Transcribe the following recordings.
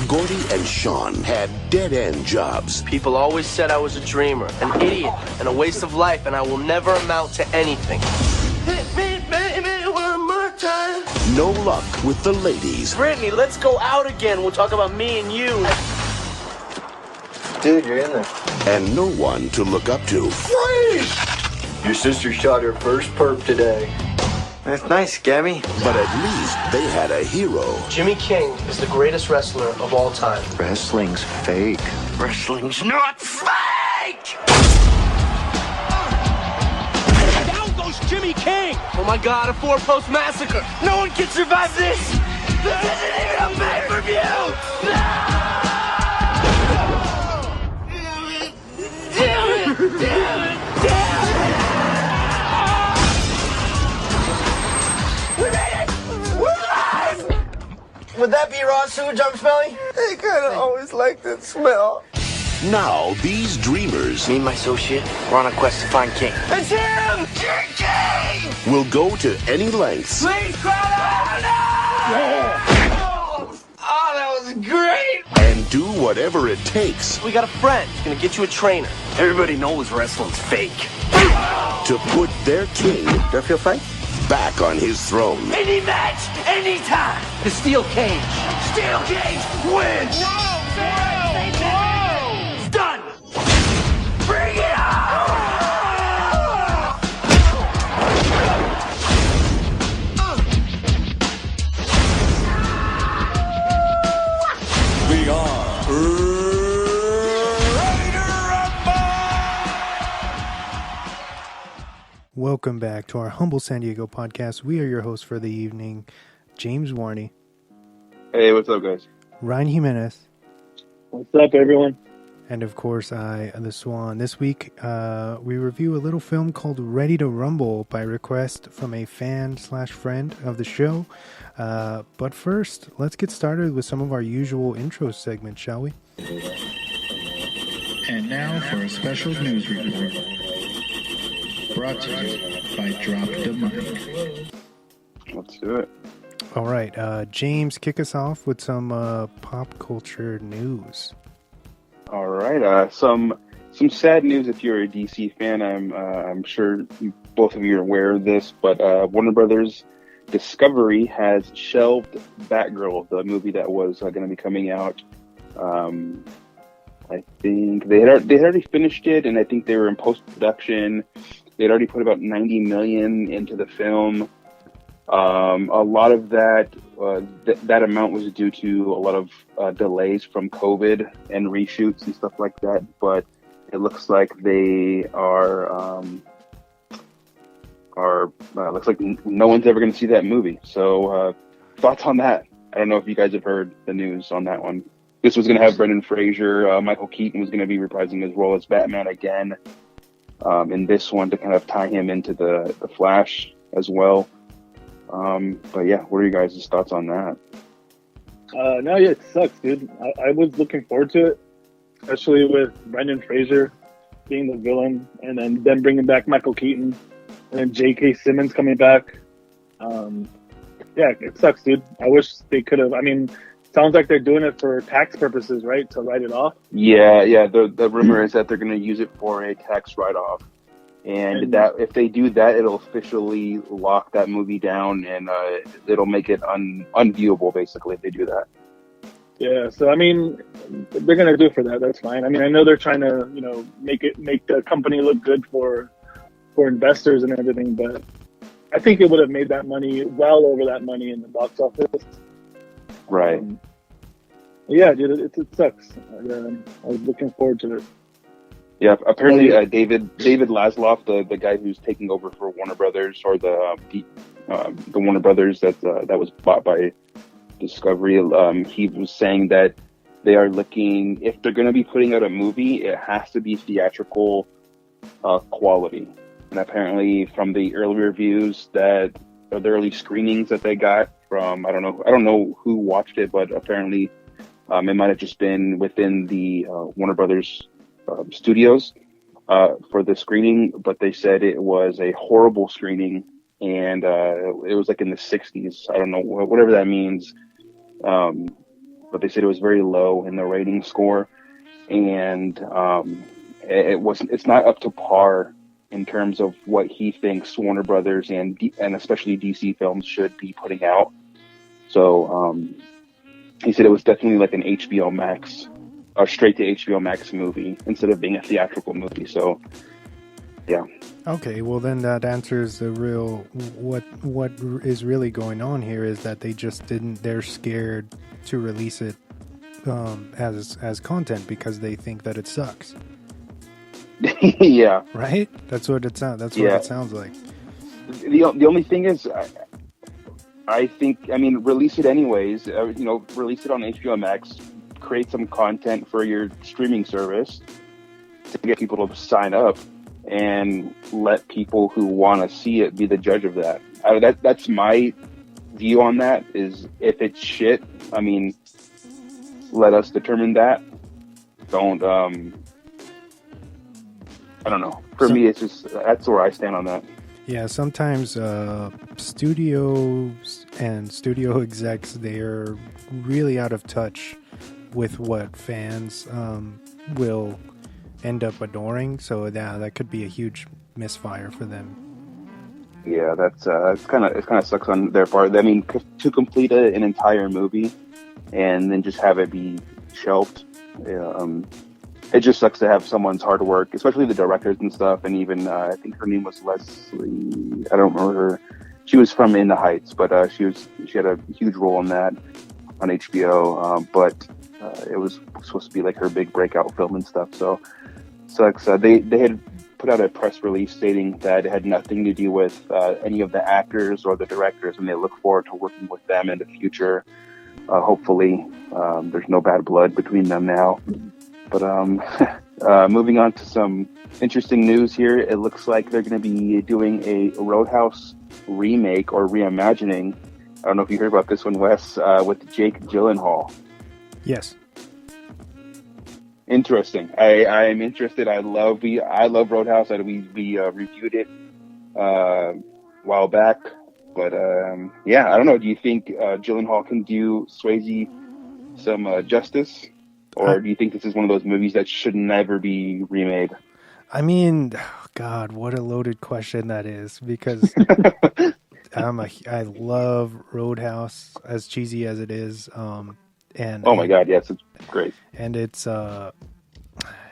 Gordy and Sean had dead-end jobs. People always said I was a dreamer, an idiot, and a waste of life, and I will never amount to anything. Hit me, baby, one more time. No luck with the ladies. Brittany, let's go out again. We'll talk about me and you. Dude, you're in there. And no one to look up to. Freeze! Your sister shot her first perp today. That's nice, Gammy. But at least they had a hero. Jimmy King is the greatest wrestler of all time. Wrestling's fake. Wrestling's not fake! Down goes Jimmy King! Oh my God, a four-post massacre! No one can survive this! This isn't even a pay-per-view! Damn it! Damn it! Damn it! We made it! We're live! Would that be raw sewage I'm smelling? I kinda always like that smell. Now these dreamers Me and my associate, we're on a quest to find King. It's him! King! will go to any lengths Please, crowd! Oh, that was great! and do whatever it takes We got a friend. He's gonna get you a trainer. Everybody knows wrestling's fake. to put their king Do I feel fake? back on his throne. Any match, anytime. The steel cage. Steel cage wins. No, it's done. Bring it on. We are Welcome back to our humble San Diego podcast. We are your hosts for the evening, James Warney, Hey, what's up, guys? Ryan Jimenez, What's up, everyone? and of course I, the Swan. This week we review a little film called Ready to Rumble by request from a fan/friend of the show. But first, let's get started with some of our usual intro segments, shall we? And now for a special news report. Brought to you by Drop the Mic. Let's do it. All right, James, kick us off with some pop culture news. All right. Some sad news if you're a DC fan. I'm sure both of you are aware of this, but Warner Brothers Discovery has shelved Batgirl, the movie that was going to be coming out. I think they had already finished it, and I think they were in post-production. They'd already put about $90 million into the film. A lot of that amount was due to a lot of delays from COVID and reshoots and stuff like that. But it looks like they looks like no one's ever going to see that movie. So thoughts on that? I don't know if you guys have heard the news on that one. This was going to have Brendan Fraser. Michael Keaton was going to be reprising his role as Batman again. In this one to kind of tie him into the Flash as well. But yeah, what are you guys' thoughts on that? No, yeah, it sucks, dude. I was looking forward to it, especially with Brendan Fraser being the villain, and then them bringing back Michael Keaton, and then J.K. Simmons coming back. Yeah, it sucks, dude. I wish they could have. I mean, sounds like they're doing it for tax purposes, right? To write it off. Yeah. The rumor is that they're going to use it for a tax write-off, and that if they do that, it'll officially lock that movie down, and it'll make it unviewable, basically, if they do that. Yeah. So I mean, they're going to do it for that. That's fine. I mean, I know they're trying to, make the company look good for investors and everything, but I think it would have made that money well over that money in the box office. Right. Yeah, dude, it sucks. I was looking forward to it. Yeah, apparently David Laszloff, the guy who's taking over for Warner Brothers, or the Warner Brothers that was bought by Discovery, he was saying that they are looking, if they're going to be putting out a movie, it has to be theatrical quality. And apparently from the early reviews the early screenings that they got from, I don't know who watched it, but apparently it might have just been within the Warner Brothers studios for the screening, but they said it was a horrible screening, and it was like in the 60s. I don't know, whatever that means. But but they said it was very low in the rating score, and it's not up to par in terms of what he thinks Warner Brothers and especially DC films should be putting out. So he said it was definitely like an HBO Max, or straight to HBO Max movie instead of being a theatrical movie. So yeah. Okay, well then that answers the real what is really going on here is that they're scared to release it as content because they think that it sucks. Yeah. Right? That's what it sounds like. The only thing is I think, release it anyways, release it on HBO Max, create some content for your streaming service to get people to sign up, and let people who want to see it be the judge of that. That's my view on that, is if it's shit, let us determine that. Don't, I don't know. For me, it's just, that's where I stand on that. Yeah, sometimes studios and studio execs, they're really out of touch with what fans will end up adoring. So that could be a huge misfire for them. Yeah, it kind of sucks on their part. To complete an entire movie and then just have it be shelved. It just sucks to have someone's hard work, especially the directors and stuff. And even I think her name was Leslie. I don't remember her. She was from In the Heights, but she had a huge role in that on HBO. But it was supposed to be like her big breakout film and stuff. So sucks. They had put out a press release stating that it had nothing to do with any of the actors or the directors, and they look forward to working with them in the future. Hopefully, there's no bad blood between them now. But moving on to some interesting news here, it looks like they're going to be doing a Roadhouse remake or reimagining. I don't know if you heard about this one, Wes, with Jake Gyllenhaal. Yes. Interesting. I'm interested. I love Roadhouse. We reviewed it a while back, but yeah, I don't know. Do you think Gyllenhaal can do Swayze some justice? Or do you think this is one of those movies that should never be remade? God, what a loaded question that is, because I love Roadhouse, as cheesy as it is. And oh my God, yes, it's great. And it's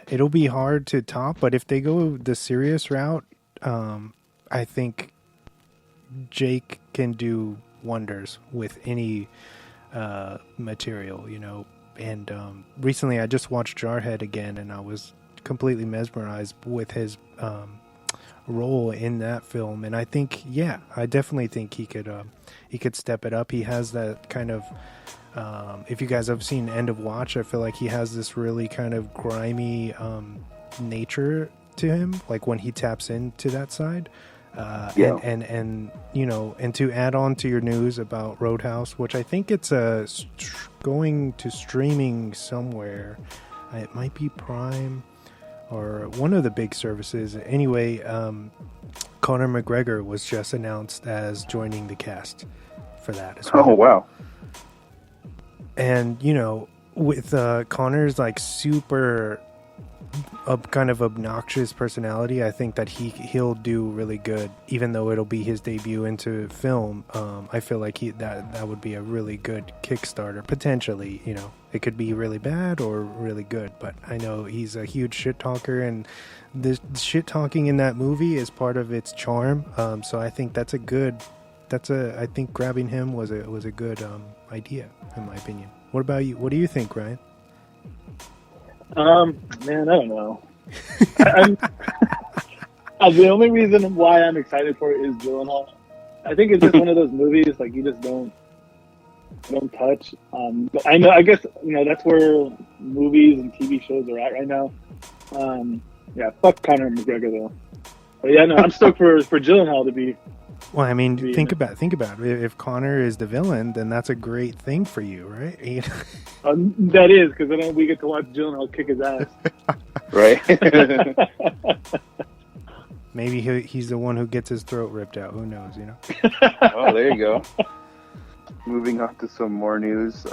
it'll be hard to top, but if they go the serious route, I think Jake can do wonders with any material, And recently I just watched Jarhead again, and I was completely mesmerized with his role in that film. And I think, I definitely think he could step it up. He has that kind of, if you guys have seen End of Watch, I feel like he has this really kind of grimy nature to him, like when he taps into that side. And to add on to your news about Roadhouse, which I think it's going to streaming somewhere. It might be Prime or one of the big services. Anyway, Conor McGregor was just announced as joining the cast for that as well. Oh, wow. And, with Conor's like super kind of obnoxious personality, I think that he'll do really good, even though it'll be his debut into film. I feel like that would be a really good Kickstarter, potentially. It could be really bad or really good, but I know he's a huge shit talker, and the shit talking in that movie is part of its charm. So I think I think grabbing him was a good idea, in my opinion. What about you? What do you think, Ryan? Man, I don't know. The only reason why I'm excited for it is Gyllenhaal. I think it's just one of those movies like you just don't touch. But I guess that's where movies and TV shows are at right now. Fuck Conor McGregor though. But yeah, no, I'm stoked for Gyllenhaal to be. Well, think about it. If Connor is the villain, then that's a great thing for you, right? That is, because then we get to watch Gyllenhaal kick his ass. Right. Maybe he's the one who gets his throat ripped out. Who knows, Oh, there you go. Moving on to some more news.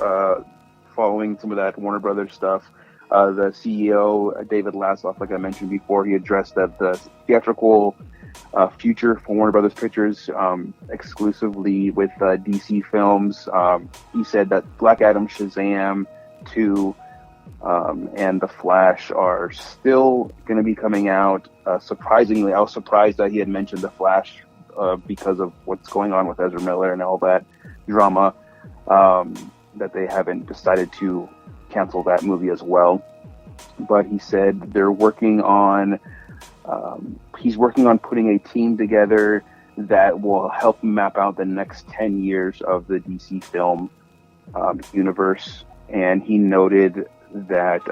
Following following some of that Warner Brothers stuff. The CEO, David Lasloff, like I mentioned before, he addressed that the theatrical future for Warner Brothers Pictures exclusively with DC films. He said that Black Adam, Shazam 2, and The Flash are still going to be coming out. Surprisingly, I was surprised that he had mentioned The Flash because of what's going on with Ezra Miller and all that drama, that they haven't decided to cancel that movie as well. But he said they're working on he's working on putting a team together that will help map out the next 10 years of the DC film universe. And he noted that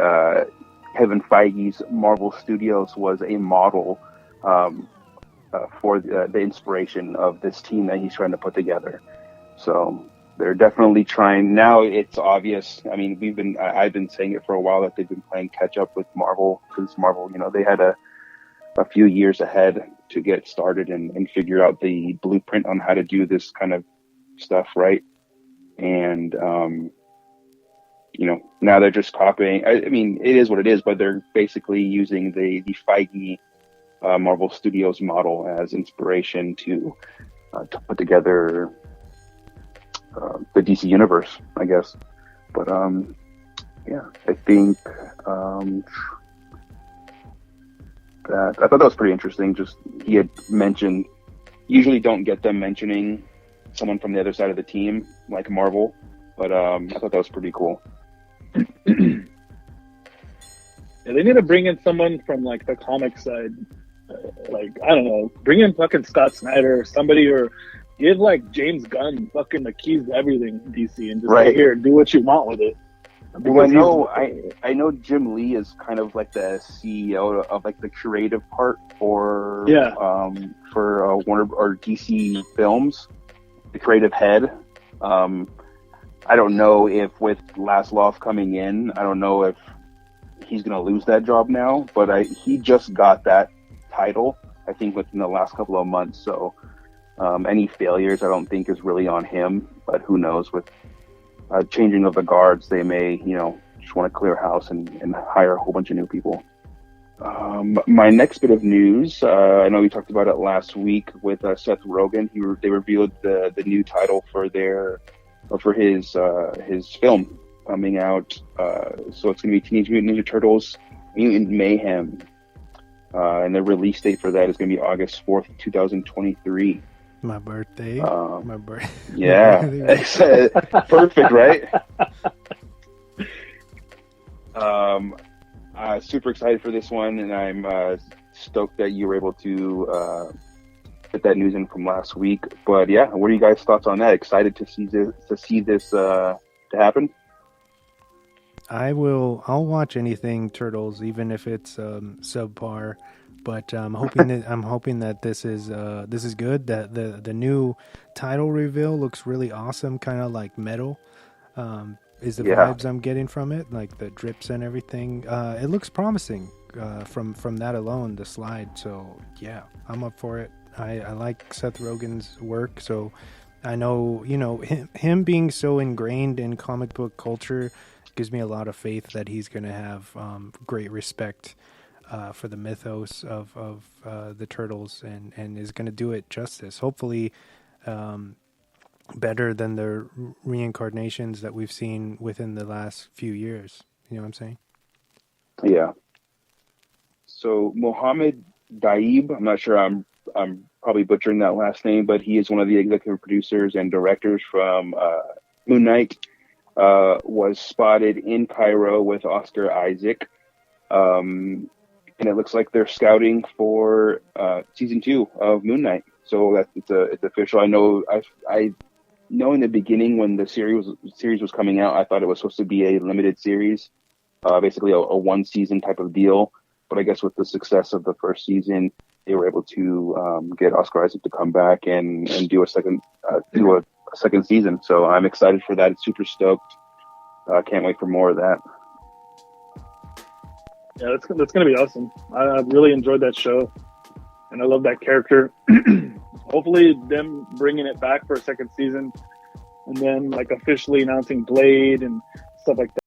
Kevin Feige's Marvel Studios was a model for the inspiration of this team that he's trying to put together. So they're definitely trying. Now it's obvious. I mean, I've been saying it for a while that they've been playing catch up with Marvel, because Marvel, they had a few years ahead to get started and figure out the blueprint on how to do this kind of stuff, right? And now they're just copying. I mean, it is what it is, but they're basically using the Feige Marvel Studios model as inspiration to put together the DC universe, I guess. But I think that I thought that was pretty interesting. Just he had mentioned, usually don't get them mentioning someone from the other side of the team like Marvel, but I thought that was pretty cool. Yeah, they need to bring in someone from like the comic side. Like, I don't know, bring in fucking Scott Snyder or somebody, or give like James Gunn fucking the keys to everything in DC and just right here, do what you want with it. Well, I know Jim Lee is kind of like the CEO of like the creative part for Warner or DC Films, the creative head. I don't know if with Lasloff coming in, I don't know if he's going to lose that job now, but he just got that title, I think, within the last couple of months. So any failures, I don't think is really on him, but who knows, with changing of the guards, they may, just want to clear house and hire a whole bunch of new people. My next bit of news, I know we talked about it last week with Seth Rogen. They revealed the new title for his film coming out. So it's going to be Teenage Mutant Ninja Turtles: Mutant Mayhem, and the release date for that is going to be August 4th, 2023. My birthday. Yeah. Perfect, right? Super excited for this one, and I'm stoked that you were able to get that news in from last week. But yeah, what are you guys' thoughts on that? Excited to see this to happen? I'll watch anything Turtles, even if it's subpar. But I'm hoping that this is good. That the new title reveal looks really awesome, kind of like metal. Is the vibes I'm getting from it, like the drips and everything. It looks promising from that alone, the slide. So yeah, I'm up for it. I like Seth Rogen's work, so I know him being so ingrained in comic book culture gives me a lot of faith that he's going to have great respect for the mythos of the Turtles, and is going to do it justice. Hopefully, better than the reincarnations that we've seen within the last few years. You know what I'm saying? Yeah. So Mohammed Daib, I'm not sure, I'm probably butchering that last name, but he is one of the executive producers and directors from Moon Knight. Was spotted in Cairo with Oscar Isaac. And it looks like they're scouting for season 2 of Moon Knight. So it's official. I know in the beginning when the series was coming out, I thought it was supposed to be a limited series, basically a one season type of deal. But I guess with the success of the first season, they were able to get Oscar Isaac to come back and do a second season. So I'm excited for that. Super stoked. Can't wait for more of that. Yeah, that's going to be awesome. I really enjoyed that show, and I love that character. Hopefully, them bringing it back for a second season, and then like officially announcing Blade and stuff like that.